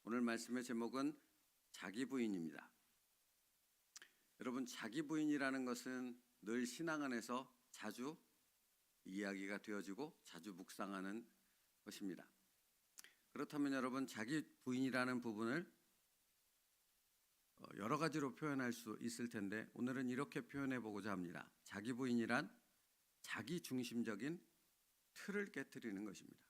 오늘 말씀의 제목은 자기 부인입니다. 여러분, 자기 부인이라는 것은 늘 신앙 안에서 자주 이야기가 되어지고 자주 묵상하는 것입니다. 그렇다면 여러분, 자기 부인이라는 부분을 여러 가지로 표현할 수 있을 텐데 오늘은 이렇게 표현해 보고자 합니다. 자기 부인이란 자기 중심적인 틀을 깨트리는 것입니다.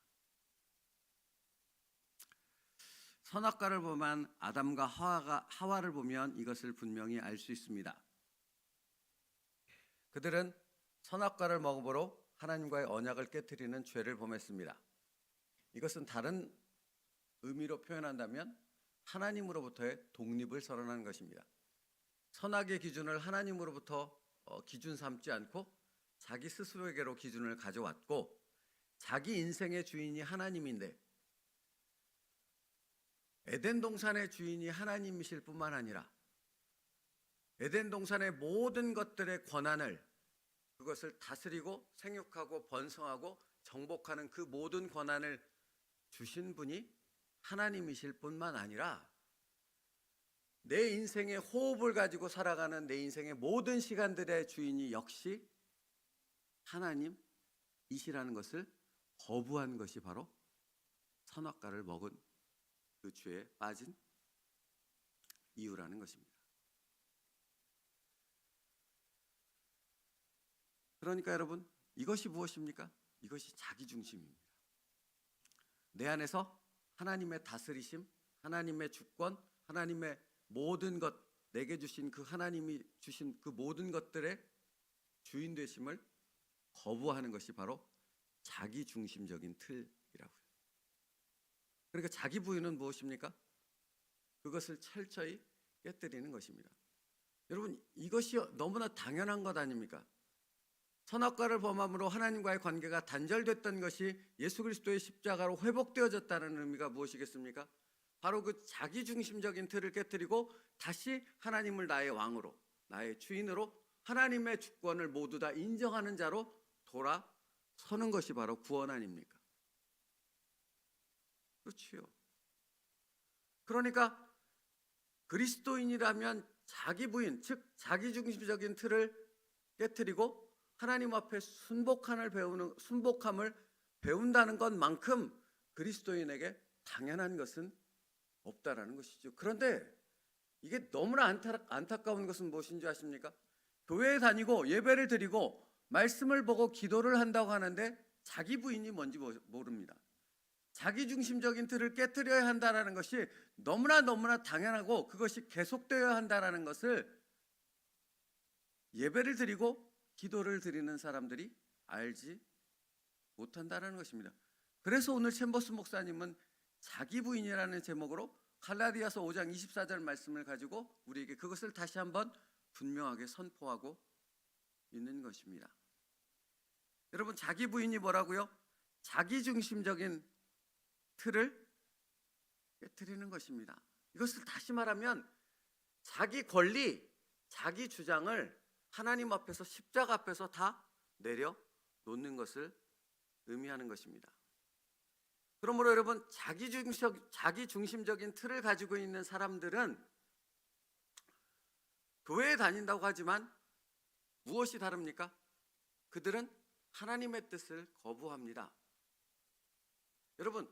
선악과를 보면 아담과 하와를 보면 이것을 분명히 알 수 있습니다. 그들은 선악과를 먹음으로 하나님과의 언약을 깨트리는 죄를 범했습니다. 이것은 다른 의미로 표현한다면 하나님으로부터의 독립을 선언한 것입니다. 선악의 기준을 하나님으로부터 기준 삼지 않고 자기 스스로에게로 기준을 가져왔고, 자기 인생의 주인이 하나님인데 에덴 동산의 주인이 하나님이실 뿐만 아니라 에덴 동산의 모든 것들의 권한을, 그것을 다스리고 생육하고 번성하고 정복하는 그 모든 권한을 주신 분이 하나님이실 뿐만 아니라 내 인생의 호흡을 가지고 살아가는 내 인생의 모든 시간들의 주인이 역시 하나님이시라는 것을 거부한 것이 바로 선악과를 먹은 그 죄에 빠진 이유라는 것입니다. 그러니까 여러분, 이것이 무엇입니까? 이것이 자기중심입니다. 내 안에서 하나님의 다스리심, 하나님의 주권, 하나님의 모든 것, 내게 주신 그 하나님이 주신 그 모든 것들의 주인 되심을 거부하는 것이 바로 자기중심적인 틀이라고요. 그러니까 자기 부인은 무엇입니까? 그것을 철저히 깨뜨리는 것입니다. 여러분, 이것이 너무나 당연한 것 아닙니까? 선악과를 범함으로 하나님과의 관계가 단절됐던 것이 예수 그리스도의 십자가로 회복되어졌다는 의미가 무엇이겠습니까? 바로 그 자기중심적인 틀을 깨뜨리고 다시 하나님을 나의 왕으로, 나의 주인으로, 하나님의 주권을 모두 다 인정하는 자로 돌아서는 것이 바로 구원 아닙니까? 그렇지요. 그러니까 그리스도인이라면 자기 부인, 즉 자기중심적인 틀을 깨뜨리고 하나님 앞에 순복함을 배운다는 것만큼 그리스도인에게 당연한 것은 없다라는 것이죠. 그런데 이게 너무나 안타까운 것은 무엇인지 아십니까? 교회에 다니고 예배를 드리고 말씀을 보고 기도를 한다고 하는데 자기 부인이 뭔지 모릅니다. 자기중심적인 틀을 깨뜨려야 한다는 것이 너무나 당연하고 그것이 계속되어야 한다는 것을 예배를 드리고 기도를 드리는 사람들이 알지 못한다는 것입니다. 그래서 오늘 챔버스 목사님은 자기 부인이라는 제목으로 갈라디아서 5장 24절 말씀을 가지고 우리에게 그것을 다시 한번 분명하게 선포하고 있는 것입니다. 여러분, 자기 부인이 뭐라고요? 자기중심적인 틀을 깨뜨리는 것입니다. 이것을 다시 말하면 자기 권리, 자기 주장을 하나님 앞에서, 십자가 앞에서 다 내려놓는 것을 의미하는 것입니다. 그러므로 여러분, 자기중심적인 틀을 가지고 있는 사람들은 교회에 다닌다고 하지만 무엇이 다릅니까? 그들은 하나님의 뜻을 거부합니다. 여러분,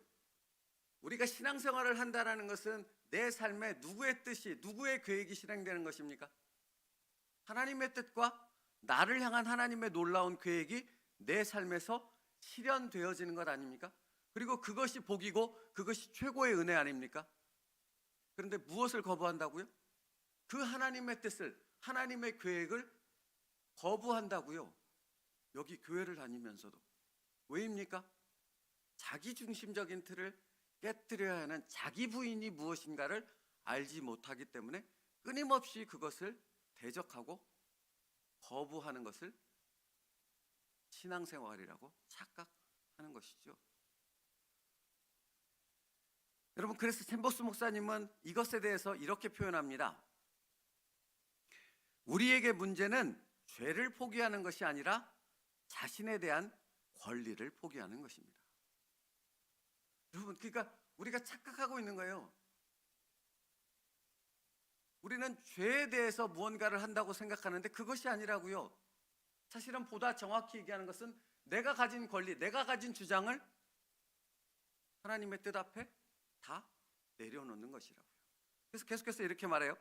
우리가 신앙생활을 한다는 것은 내 삶에 누구의 뜻이, 누구의 계획이 실행되는 것입니까? 하나님의 뜻과 나를 향한 하나님의 놀라운 계획이 내 삶에서 실현되어지는 것 아닙니까? 그리고 그것이 복이고 그것이 최고의 은혜 아닙니까? 그런데 무엇을 거부한다고요? 그 하나님의 뜻을, 하나님의 계획을 거부한다고요. 여기 교회를 다니면서도. 왜입니까? 자기중심적인 틀을 깨뜨려야 하는 자기 부인이 무엇인가를 알지 못하기 때문에 끊임없이 그것을 대적하고 거부하는 것을 신앙생활이라고 착각하는 것이죠. 여러분, 그래서 챔버스 목사님은 이것에 대해서 이렇게 표현합니다. 우리에게 문제는 죄를 포기하는 것이 아니라 자신에 대한 권리를 포기하는 것입니다. 여러분, 그러니까 우리가 착각하고 있는 거예요. 우리는 죄에 대해서 무언가를 한다고 생각하는데 그것이 아니라고요. 사실은 보다 정확히 얘기하는 것은 내가 가진 권리, 내가 가진 주장을 하나님의 뜻 앞에 다 내려놓는 것이라고요. 그래서 계속해서 이렇게 말해요.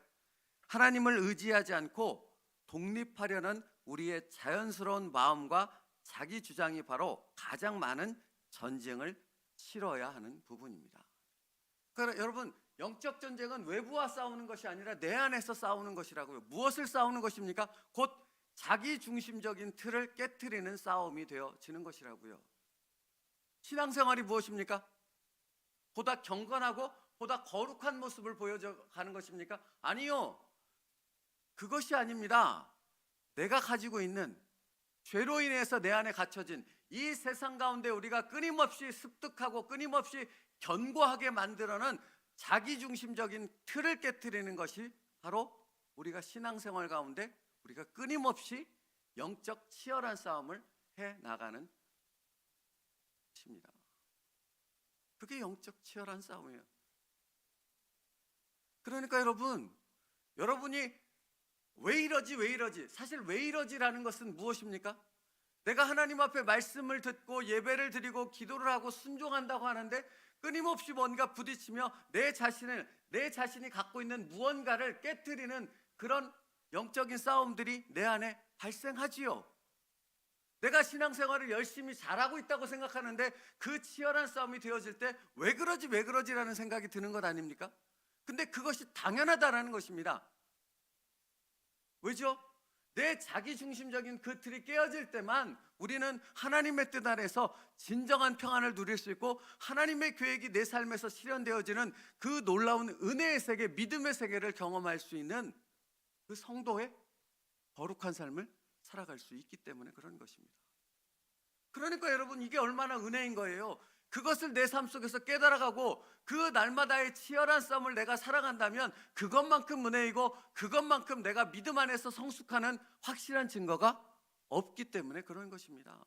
하나님을 의지하지 않고 독립하려는 우리의 자연스러운 마음과 자기 주장이 바로 가장 많은 전쟁을 치러야 하는 부분입니다. 그러니까 여러분, 영적 전쟁은 외부와 싸우는 것이 아니라 내 안에서 싸우는 것이라고요. 무엇을 싸우는 것입니까? 곧 자기 중심적인 틀을 깨트리는 싸움이 되어지는 것이라고요. 신앙생활이 무엇입니까? 보다 경건하고 보다 거룩한 모습을 보여가는 것입니까? 아니요. 그것이 아닙니다. 내가 가지고 있는 죄로 인해서 내 안에 갇혀진 이 세상 가운데 우리가 끊임없이 습득하고 끊임없이 견고하게 만들어낸 자기중심적인 틀을 깨트리는 것이 바로 우리가 신앙생활 가운데 우리가 끊임없이 영적 치열한 싸움을 해나가는 것입니다. 그게 영적 치열한 싸움이에요. 그러니까 여러분이 왜 이러지? 사실 왜 이러지라는 것은 무엇입니까? 내가 하나님 앞에 말씀을 듣고 예배를 드리고 기도를 하고 순종한다고 하는데 끊임없이 뭔가 부딪히며 내 자신이 갖고 있는 무언가를 깨트리는 그런 영적인 싸움들이 내 안에 발생하지요. 내가 신앙생활을 열심히 잘하고 있다고 생각하는데 그 치열한 싸움이 되어질 때 왜 그러지라는 생각이 드는 것 아닙니까? 근데 그것이 당연하다라는 것입니다. 왜죠? 내 자기중심적인 그 틀이 깨어질 때만 우리는 하나님의 뜻 안에서 진정한 평안을 누릴 수 있고 하나님의 계획이 내 삶에서 실현되어지는 그 놀라운 은혜의 세계, 믿음의 세계를 경험할 수 있는 그 성도의 거룩한 삶을 살아갈 수 있기 때문에 그런 것입니다. 그러니까 여러분, 이게 얼마나 은혜인 거예요. 그것을 내 삶 속에서 깨달아가고 그 날마다의 치열한 싸움을 내가 살아간다면 그것만큼 은혜이고 그것만큼 내가 믿음 안에서 성숙하는 확실한 증거가 없기 때문에 그런 것입니다.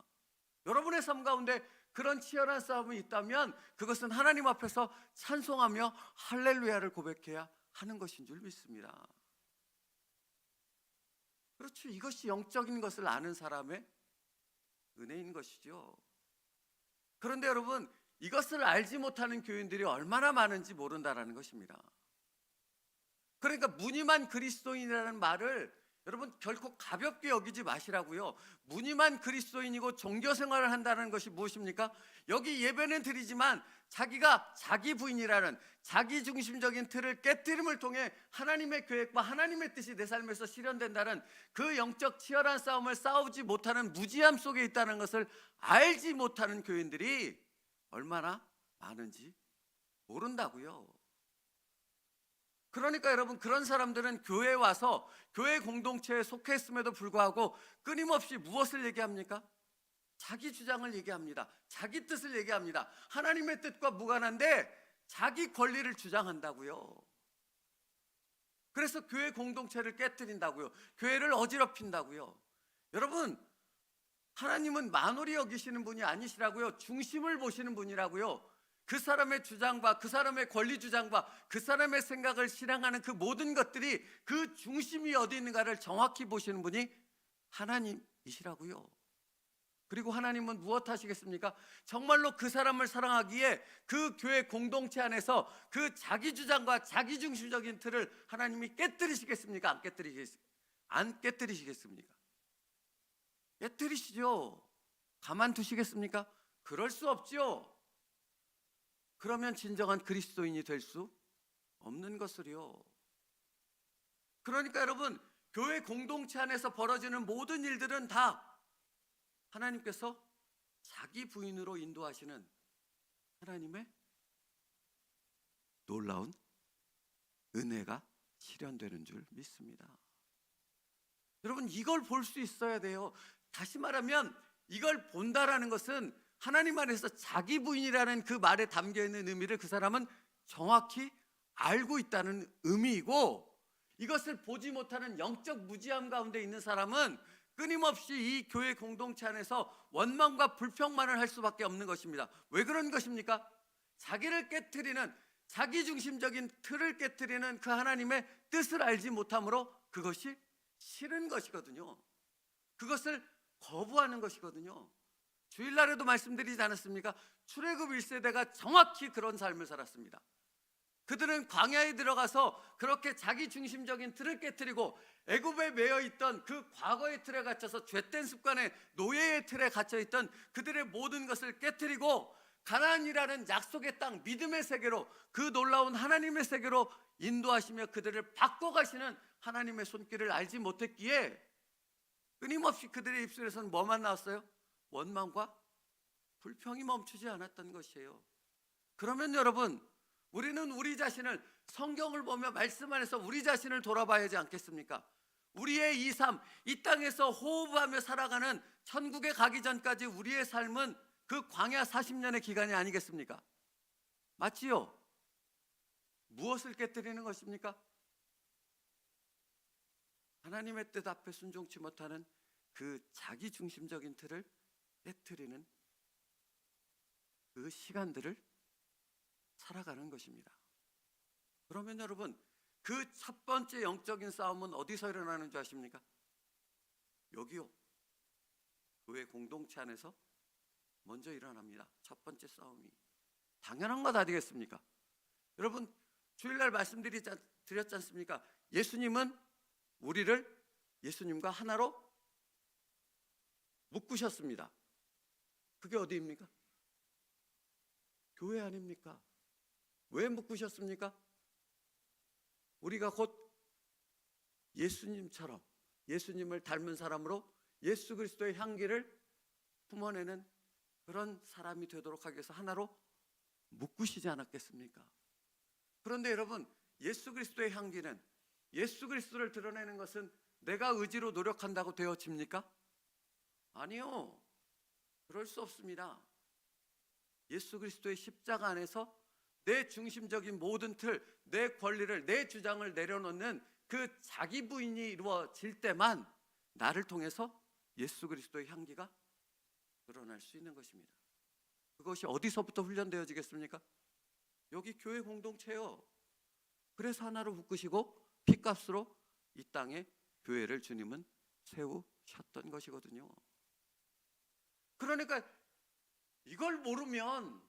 여러분의 삶 가운데 그런 치열한 싸움이 있다면 그것은 하나님 앞에서 찬송하며 할렐루야를 고백해야 하는 것인 줄 믿습니다. 그렇죠. 이것이 영적인 것을 아는 사람의 은혜인 것이죠. 그런데 여러분, 이것을 알지 못하는 교인들이 얼마나 많은지 모른다라는 것입니다. 그러니까 무늬만 그리스도인이라는 말을 여러분 결코 가볍게 여기지 마시라고요. 무늬만 그리스도인이고 종교 생활을 한다는 것이 무엇입니까? 여기 예배는 드리지만 자기가 자기 부인이라는 자기 중심적인 틀을 깨트림을 통해 하나님의 계획과 하나님의 뜻이 내 삶에서 실현된다는 그 영적 치열한 싸움을 싸우지 못하는 무지함 속에 있다는 것을 알지 못하는 교인들이 얼마나 많은지 모른다고요. 그러니까 여러분, 그런 사람들은 교회에 와서 교회 공동체에 속해 있음에도 불구하고 끊임없이 무엇을 얘기합니까? 자기 주장을 얘기합니다. 자기 뜻을 얘기합니다. 하나님의 뜻과 무관한데 자기 권리를 주장한다고요. 그래서 교회 공동체를 깨뜨린다고요. 교회를 어지럽힌다고요. 여러분, 하나님은 만홀히 여기시는 분이 아니시라고요. 중심을 보시는 분이라고요. 그 사람의 주장과 그 사람의 권리 주장과 그 사람의 생각을 실행하는 그 모든 것들이 그 중심이 어디 있는가를 정확히 보시는 분이 하나님이시라고요. 그리고 하나님은 무엇 하시겠습니까? 정말로 그 사람을 사랑하기에 그 교회 공동체 안에서 그 자기 주장과 자기 중심적인 틀을 하나님이 깨뜨리시겠습니까? 안 깨뜨리시겠습니까? 깨뜨리시죠. 가만두시겠습니까? 그럴 수 없죠. 그러면 진정한 그리스도인이 될 수 없는 것을요. 그러니까 여러분, 교회 공동체 안에서 벌어지는 모든 일들은 다 하나님께서 자기 부인으로 인도하시는 하나님의 놀라운 은혜가 실현되는 줄 믿습니다. 여러분, 이걸 볼 수 있어야 돼요. 다시 말하면 이걸 본다라는 것은 하나님 안에서 자기 부인이라는 그 말에 담겨있는 의미를 그 사람은 정확히 알고 있다는 의미이고, 이것을 보지 못하는 영적 무지함 가운데 있는 사람은 끊임없이 이 교회 공동체 안에서 원망과 불평만을 할 수밖에 없는 것입니다. 왜 그런 것입니까? 자기를 깨트리는 자기중심적인 틀을 깨뜨리는 그 하나님의 뜻을 알지 못함으로 그것이 싫은 것이거든요. 그것을 거부하는 것이거든요. 주일날에도 말씀드리지 않았습니까? 출애굽 1세대가 정확히 그런 삶을 살았습니다. 그들은 광야에 들어가서 그렇게 자기중심적인 틀을 깨뜨리고 애굽에 매여 있던 그 과거의 틀에 갇혀서 죄된 습관의 노예의 틀에 갇혀 있던 그들의 모든 것을 깨뜨리고 가나안이라는 약속의 땅, 믿음의 세계로, 그 놀라운 하나님의 세계로 인도하시며 그들을 바꿔가시는 하나님의 손길을 알지 못했기에 끊임없이 그들의 입술에서는 뭐만 나왔어요? 원망과 불평이 멈추지 않았던 것이에요. 그러면 여러분, 우리는 우리 자신을, 성경을 보며 말씀 안에서 우리 자신을 돌아봐야 하지 않겠습니까? 우리의 이 삶, 이 땅에서 호흡하며 살아가는 천국에 가기 전까지 우리의 삶은 그 광야 40년의 기간이 아니겠습니까? 맞지요? 무엇을 깨뜨리는 것입니까? 하나님의 뜻 앞에 순종치 못하는 그 자기중심적인 틀을 깨뜨리는 그 시간들을 살아가는 것입니다. 그러면 여러분, 그 첫 번째 영적인 싸움은 어디서 일어나는 줄 아십니까? 여기요. 교회 공동체 안에서 먼저 일어납니다. 첫 번째 싸움이. 당연한 것 아니겠습니까? 여러분, 주일날 말씀드렸지 않습니까? 예수님은 우리를 예수님과 하나로 묶으셨습니다. 그게 어디입니까? 교회 아닙니까? 왜 묶으셨습니까? 우리가 곧 예수님처럼, 예수님을 닮은 사람으로 예수 그리스도의 향기를 품어내는 그런 사람이 되도록 하기 위해서 하나로 묶으시지 않았겠습니까? 그런데 여러분, 예수 그리스도의 향기는, 예수 그리스도를 드러내는 것은 내가 의지로 노력한다고 되어집니까? 아니요. 그럴 수 없습니다. 예수 그리스도의 십자가 안에서 내 중심적인 모든 틀, 내 권리를, 내 주장을 내려놓는 그 자기 부인이 이루어질 때만 나를 통해서 예수 그리스도의 향기가 드러날 수 있는 것입니다. 그것이 어디서부터 훈련되어지겠습니까? 여기 교회 공동체요. 그래서 하나로 묶으시고 피값으로 이 땅에 교회를 주님은 세우셨던 것이거든요. 그러니까 이걸 모르면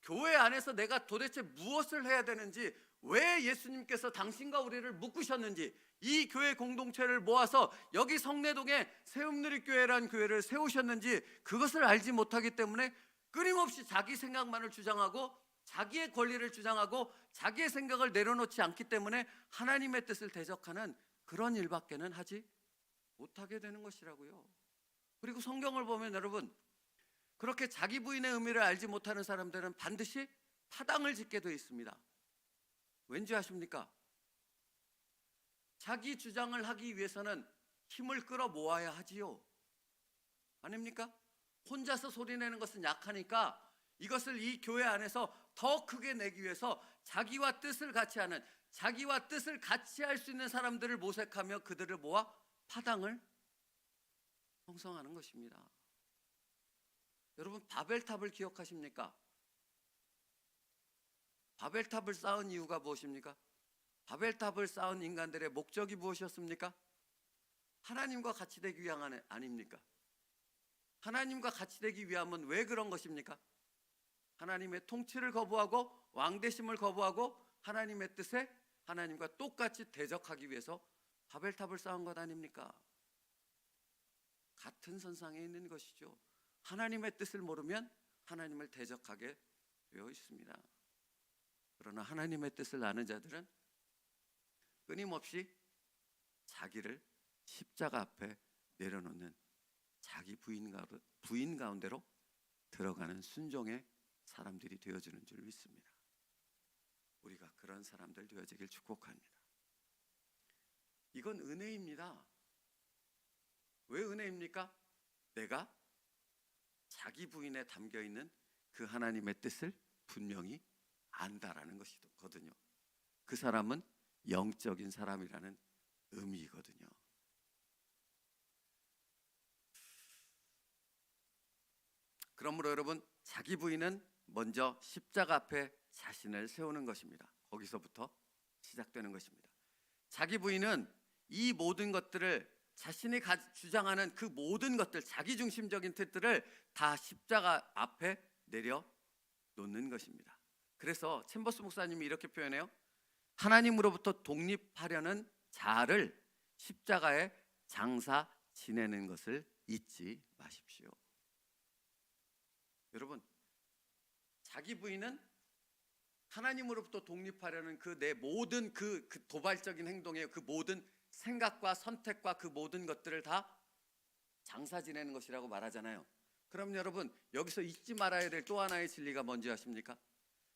교회 안에서 내가 도대체 무엇을 해야 되는지, 왜 예수님께서 당신과 우리를 묶으셨는지, 이 교회 공동체를 모아서 여기 성내동에 새움누리교회라는 교회를 세우셨는지 그것을 알지 못하기 때문에 끊임없이 자기 생각만을 주장하고 자기의 권리를 주장하고 자기의 생각을 내려놓지 않기 때문에 하나님의 뜻을 대적하는 그런 일밖에는 하지 못하게 되는 것이라고요. 그리고 성경을 보면 여러분, 그렇게 자기 부인의 의미를 알지 못하는 사람들은 반드시 타당을 짓게 되어 있습니다. 왠지 아십니까? 자기 주장을 하기 위해서는 힘을 끌어 모아야 하지요. 아닙니까? 혼자서 소리내는 것은 약하니까 이것을 이 교회 안에서 더 크게 내기 위해서 자기와 뜻을 같이 하는, 자기와 뜻을 같이 할 수 있는 사람들을 모색하며 그들을 모아 파당을 형성하는 것입니다. 여러분, 바벨탑을 기억하십니까? 바벨탑을 쌓은 이유가 무엇입니까? 바벨탑을 쌓은 인간들의 목적이 무엇이었습니까? 하나님과 같이 되기 위한 아닙니까? 하나님과 같이 되기 위함은 왜 그런 것입니까? 하나님의 통치를 거부하고 왕대심을 거부하고 하나님의 뜻에 하나님과 똑같이 대적하기 위해서 바벨탑을 쌓은 것 아닙니까? 같은 선상에 있는 것이죠. 하나님의 뜻을 모르면 하나님을 대적하게 되어 있습니다. 그러나 하나님의 뜻을 아는 자들은 끊임없이 자기를 십자가 앞에 내려놓는 자기 부인 가운데로 들어가는 순종의 사람들이 되어지는 줄 믿습니다. 우리가 그런 사람들 되어지길 축복합니다. 이건 은혜입니다. 왜 은혜입니까? 내가 자기 부인에 담겨있는 그 하나님의 뜻을 분명히 안다라는 것이거든요. 그 사람은 영적인 사람이라는 의미이거든요. 그러므로 여러분, 자기 부인은 먼저 십자가 앞에 자신을 세우는 것입니다. 거기서부터 시작되는 것입니다. 자기 부인은 이 모든 것들을 자신이 주장하는 그 모든 것들, 자기중심적인 뜻들을 다 십자가 앞에 내려놓는 것입니다. 그래서 챔버스 목사님이 이렇게 표현해요. 하나님으로부터 독립하려는 자아를 십자가에 장사 지내는 것을 잊지 마십시오. 여러분, 자기 부인은 하나님으로부터 독립하려는 그 내 모든 그 도발적인 행동의 그 모든 생각과 선택과 그 모든 것들을 다 장사 지내는 것이라고 말하잖아요. 그럼 여러분, 여기서 잊지 말아야 될 또 하나의 진리가 뭔지 아십니까?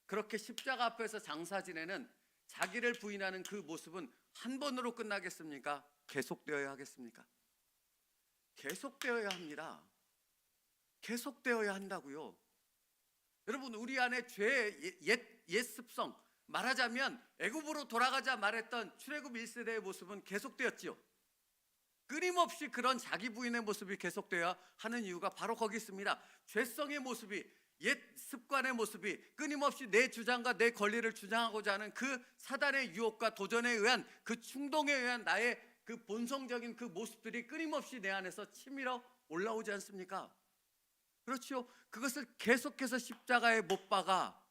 그렇게 십자가 앞에서 장사 지내는 자기를 부인하는 그 모습은 한 번으로 끝나겠습니까? 계속되어야 하겠습니까? 계속되어야 합니다. 계속되어야 한다고요. 여러분, 우리 안에 죄의 옛 습성, 말하자면 애굽으로 돌아가자 말했던 출애굽 1세대의 모습은 계속되었지요. 끊임없이 그런 자기 부인의 모습이 계속되어야 하는 이유가 바로 거기 있습니다. 죄성의 모습이, 옛 습관의 모습이 끊임없이 내 주장과 내 권리를 주장하고자 하는 그 사단의 유혹과 도전에 의한 그 충동에 의한 나의 그 본성적인 그 모습들이 끊임없이 내 안에서 치밀어 올라오지 않습니까? 그렇죠. 그것을 계속해서 십자가에 못 박아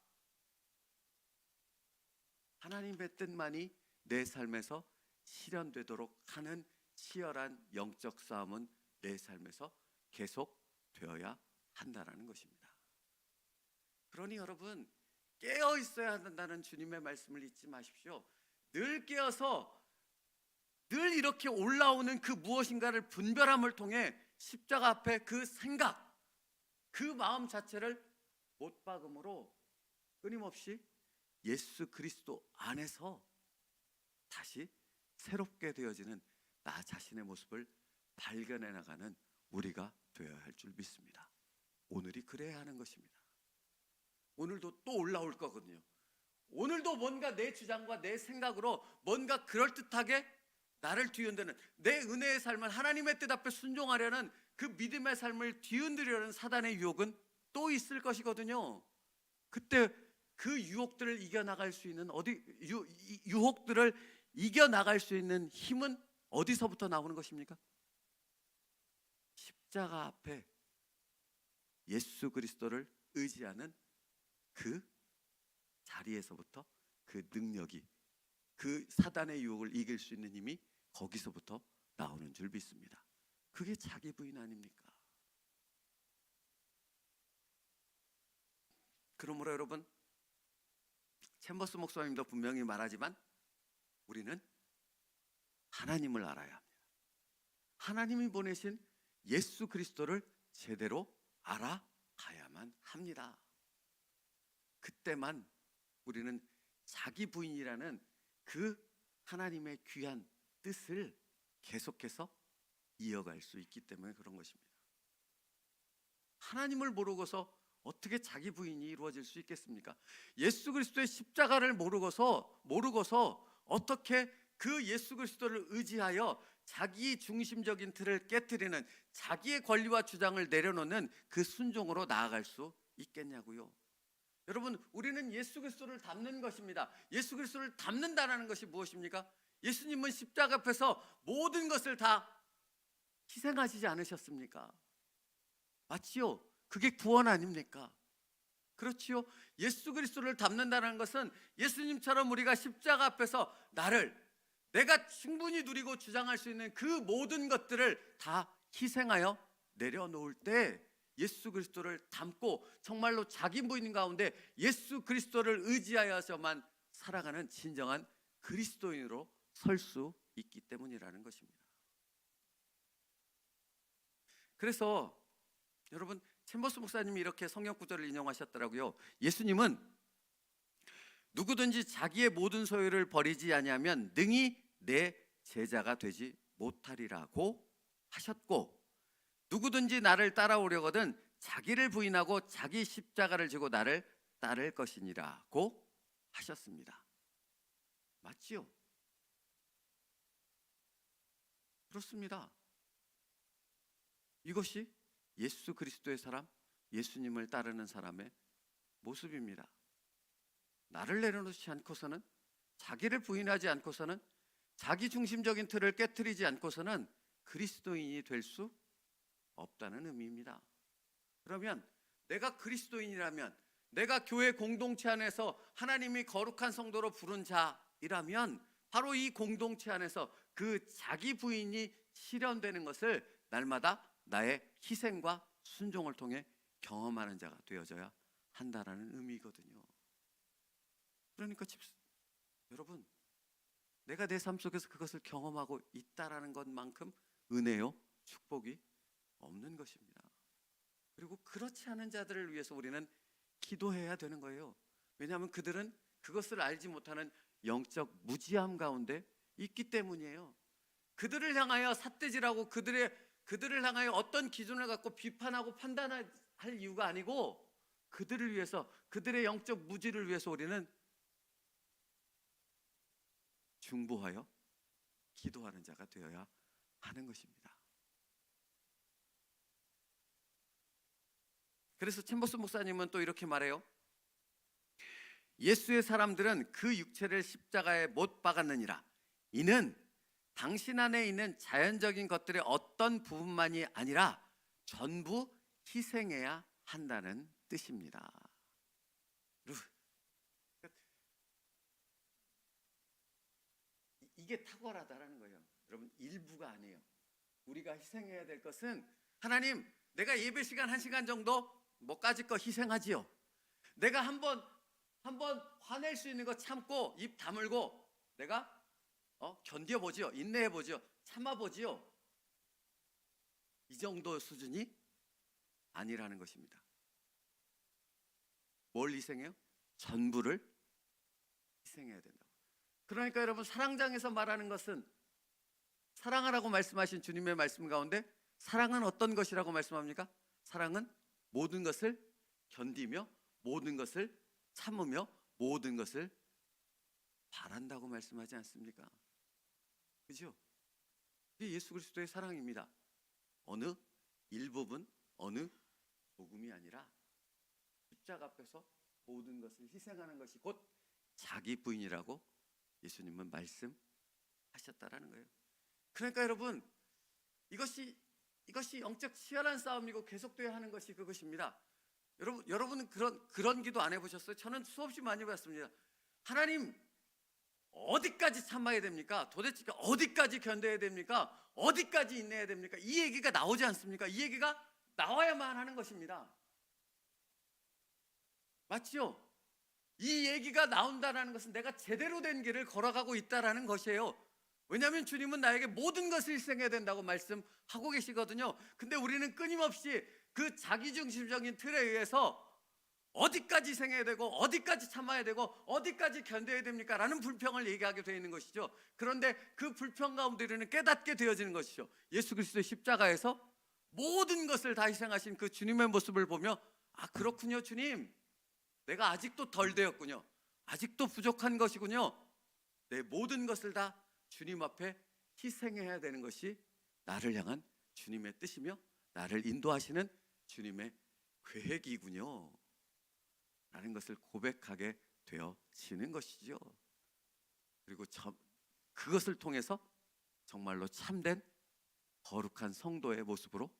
하나님의 뜻만이 내 삶에서 실현되도록 하는 치열한 영적 싸움은 내 삶에서 계속 되어야 한다는 것입니다. 그러니 여러분, 깨어 있어야 한다는 주님의 말씀을 잊지 마십시오. 늘 깨어서 늘 이렇게 올라오는 그 무엇인가를 분별함을 통해 십자가 앞에 그 생각, 그 마음 자체를 못 박음으로 끊임없이 예수 그리스도 안에서 다시 새롭게 되어지는 나 자신의 모습을 발견해 나가는 우리가 되어야 할 줄 믿습니다. 오늘이 그래야 하는 것입니다. 오늘도 또 올라올 거거든요. 오늘도 뭔가 내 주장과 내 생각으로 뭔가 그럴듯하게 나를 뒤흔드는, 내 은혜의 삶을 하나님의 뜻 앞에 순종하려는 그 믿음의 삶을 뒤흔들려는 사단의 유혹은 또 있을 것이거든요. 그때 그 유혹들을 이겨나갈 수 있는 유혹들을 이겨나갈 수 있는 힘은 어디서부터 나오는 것입니까? 십자가 앞에 예수 그리스도를 의지하는 그 자리에서부터 그 능력이, 그 사단의 유혹을 이길 수 있는 힘이 거기서부터 나오는 줄 믿습니다. 그게 자기 부인 아닙니까? 그러므로 여러분, 챔버스 목사님도 분명히 말하지만 우리는 하나님을 알아야 합니다. 하나님이 보내신 예수 그리스도를 제대로 알아가야만 합니다. 그때만 우리는 자기 부인이라는 그 하나님의 귀한 뜻을 계속해서 이어갈 수 있기 때문에 그런 것입니다. 하나님을 모르고서 어떻게 자기 부인이 이루어질 수 있겠습니까? 예수 그리스도의 십자가를 모르고서 어떻게 그 예수 그리스도를 의지하여 자기 중심적인 틀을 깨트리는, 자기의 권리와 주장을 내려놓는 그 순종으로 나아갈 수 있겠냐고요. 여러분, 우리는 예수 그리스도를 닮는 것입니다. 예수 그리스도를 닮는다는 것이 무엇입니까? 예수님은 십자가 앞에서 모든 것을 다 희생하시지 않으셨습니까? 맞지요? 그게 구원 아닙니까? 그렇지요? 예수 그리스도를 닮는다는 것은 예수님처럼 우리가 십자가 앞에서 내가 충분히 누리고 주장할 수 있는 그 모든 것들을 다 희생하여 내려놓을 때 예수 그리스도를 닮고 정말로 자기 부인 가운데 예수 그리스도를 의지하여서만 살아가는 진정한 그리스도인으로 설 수 있기 때문이라는 것입니다. 그래서 여러분, 챔버스 목사님이 이렇게 성경 구절을 인용하셨더라고요. 예수님은 누구든지 자기의 모든 소유를 버리지 아니하면 능히 내 제자가 되지 못하리라고 하셨고, 누구든지 나를 따라오려거든 자기를 부인하고 자기 십자가를 지고 나를 따를 것이니라고 하셨습니다. 맞지요? 그렇습니다. 이것이 예수 그리스도의 사람, 예수님을 따르는 사람의 모습입니다. 나를 내려놓지 않고서는, 자기를 부인하지 않고서는, 자기 중심적인 틀을 깨트리지 않고서는 그리스도인이 될 수 없다는 의미입니다. 그러면 내가 그리스도인이라면, 내가 교회 공동체 안에서 하나님이 거룩한 성도로 부른 자이라면 바로 이 공동체 안에서 그 자기 부인이 실현되는 것을 날마다 나의 희생과 순종을 통해 경험하는 자가 되어져야 한다라는 의미거든요. 그러니까 여러분, 내가 내 삶 속에서 그것을 경험하고 있다라는 것만큼 은혜요, 축복이 없는 것입니다. 그리고 그렇지 않은 자들을 위해서 우리는 기도해야 되는 거예요. 왜냐하면 그들은 그것을 알지 못하는 영적 무지함 가운데 있기 때문이에요. 그들을 향하여 삿대질하고 그들을 향하여 어떤 기준을 갖고 비판하고 판단할 이유가 아니고, 그들을 위해서, 그들의 영적 무지를 위해서 우리는 중보하여 기도하는 자가 되어야 하는 것입니다. 그래서 챔버스 목사님은 또 이렇게 말해요. 예수의 사람들은 그 육체를 십자가에 못 박았느니라. 이는 당신 안에 있는 자연적인 것들의 어떤 부분만이 아니라 전부 희생해야 한다는 뜻입니다. 이게 탁월하다라는 거예요. 여러분, 일부가 아니에요. 우리가 희생해야 될 것은, 하나님, 내가 예배 시간 1시간 정도 뭐까짓 거 희생하지요. 내가 한번 화낼 수 있는 거 참고 입 다물고 내가 견뎌보지요. 인내해보지요. 참아보지요. 이 정도 수준이 아니라는 것입니다. 뭘 희생해요? 전부를 희생해야 된다고. 그러니까 여러분, 사랑장에서 말하는 것은, 사랑하라고 말씀하신 주님의 말씀 가운데 사랑은 어떤 것이라고 말씀합니까? 사랑은 모든 것을 견디며 모든 것을 참으며 모든 것을 바란다고 말씀하지 않습니까? 그죠? 이게 예수 그리스도의 사랑입니다. 어느 일부분, 어느 조금이 아니라 십자가 앞에서 모든 것을 희생하는 것이 곧 자기 부인이라고 예수님은 말씀하셨다라는 거예요. 그러니까 여러분, 이것이 영적 치열한 싸움이고 계속돼야 하는 것이 그것입니다. 여러분은 그런 기도 안 해보셨어요? 저는 수없이 많이 봤습니다. 하나님, 어디까지 참아야 됩니까? 도대체 어디까지 견뎌야 됩니까? 어디까지 인내해야 됩니까? 이 얘기가 나오지 않습니까? 이 얘기가 나와야만 하는 것입니다. 맞죠? 이 얘기가 나온다는 것은 내가 제대로 된 길을 걸어가고 있다는 것이에요. 왜냐하면 주님은 나에게 모든 것을 희생해야 된다고 말씀하고 계시거든요. 근데 우리는 끊임없이 그 자기중심적인 틀에 의해서 어디까지 희생해야 되고 어디까지 참아야 되고 어디까지 견뎌야 됩니까? 라는 불평을 얘기하게 되어 있는 것이죠. 그런데 그 불평 가운데 우리는 깨닫게 되어지는 것이죠. 예수 그리스도의 십자가에서 모든 것을 다 희생하신 그 주님의 모습을 보며, 아, 그렇군요, 주님. 내가 아직도 덜 되었군요. 아직도 부족한 것이군요. 내 모든 것을 다 주님 앞에 희생해야 되는 것이 나를 향한 주님의 뜻이며 나를 인도하시는 주님의 계획이군요 라는 것을 고백하게 되어지는 것이죠. 그리고 그것을 통해서 정말로 참된 거룩한 성도의 모습으로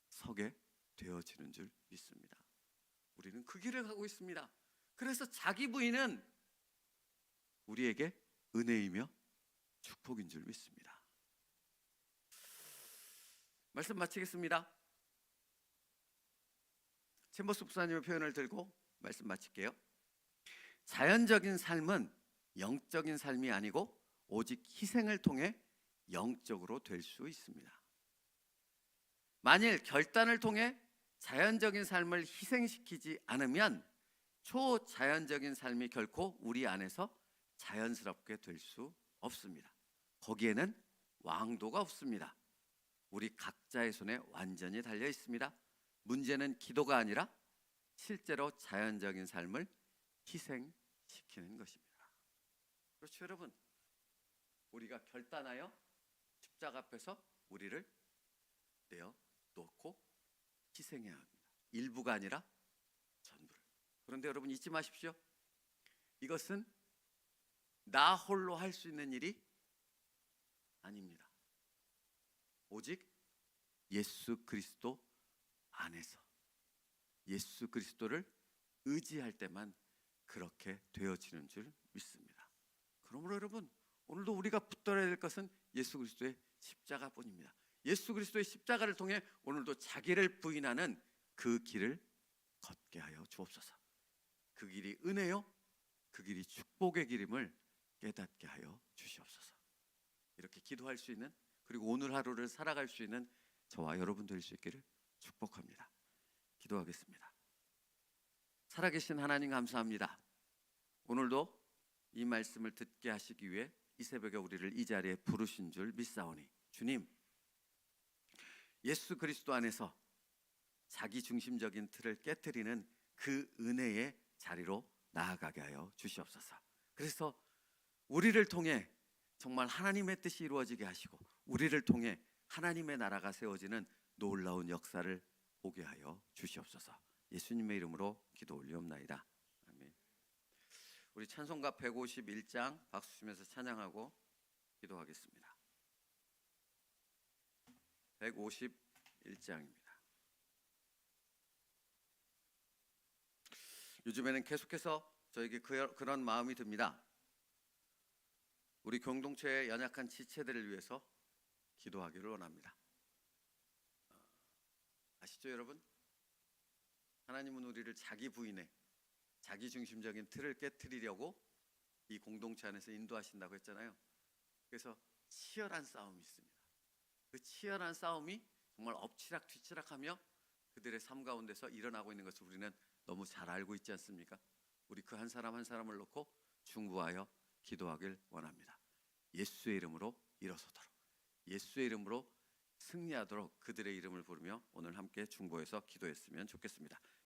서게 되어지는 줄 믿습니다. 우리는 그 길을 가고 있습니다. 그래서 자기 부인은 우리에게 은혜이며 축복인 줄 믿습니다. 말씀 마치겠습니다. 챔버스 목사님의 표현을 들고 말씀 마칠게요. 자연적인 삶은 영적인 삶이 아니고 오직 희생을 통해 영적으로 될 수 있습니다. 만일 결단을 통해 자연적인 삶을 희생시키지 않으면 초자연적인 삶이 결코 우리 안에서 자연스럽게 될 수 없습니다. 거기에는 왕도가 없습니다. 우리 각자의 손에 완전히 달려 있습니다. 문제는 기도가 아니라 실제로 자연적인 삶을 희생시키는 것입니다. 그렇죠, 여러분? 우리가 결단하여 십자가 앞에서 우리를 내어놓고 희생해야 합니다. 일부가 아니라 전부. 그런데 여러분 잊지 마십시오. 이것은 나 홀로 할 수 있는 일이 아닙니다. 오직 예수 그리스도 안에서 예수 그리스도를 의지할 때만 그렇게 되어지는 줄 믿습니다. 그러므로 여러분, 오늘도 우리가 붙들어야 될 것은 예수 그리스도의 십자가뿐입니다. 예수 그리스도의 십자가를 통해 오늘도 자기를 부인하는 그 길을 걷게 하여 주옵소서. 그 길이 은혜요, 그 길이 축복의 길임을 깨닫게 하여 주시옵소서. 이렇게 기도할 수 있는, 그리고 오늘 하루를 살아갈 수 있는 저와 여러분 될 수 있기를 축복합니다. 기도하겠습니다. 살아계신 하나님 감사합니다. 오늘도 이 말씀을 듣게 하시기 위해 이 새벽에 우리를 이 자리에 부르신 줄 믿사오니, 주님, 예수 그리스도 안에서 자기 중심적인 틀을 깨트리는 그 은혜의 자리로 나아가게 하여 주시옵소서. 그래서 우리를 통해 정말 하나님의 뜻이 이루어지게 하시고, 우리를 통해 하나님의 나라가 세워지는 놀라운 역사를 보게 하여 주시옵소서. 예수님의 이름으로 기도 올리옵나이다. 아멘. 우리 찬송가 151장 박수 치면서 찬양하고 기도하겠습니다. 151장입니다. 요즘에는 계속해서 저에게 그런 마음이 듭니다. 우리 공동체의 연약한 지체들을 위해서 기도하기를 원합니다. 아시죠, 여러분? 하나님은 우리를 자기 부인에 자기 중심적인 틀을 깨트리려고 이 공동체 안에서 인도하신다고 했잖아요. 그래서 치열한 싸움이 있습니다. 그 치열한 싸움이 정말 엎치락 뒤치락하며 그들의 삶 가운데서 일어나고 있는 것을 우리는 너무 잘 알고 있지 않습니까? 우리 그 한 사람 한 사람을 놓고 중보하여 기도하길 원합니다. 예수의 이름으로 일어서도록, 예수의 이름으로 승리하도록 그들의 이름을 부르며 오늘 함께 중보해서 기도했으면 좋겠습니다.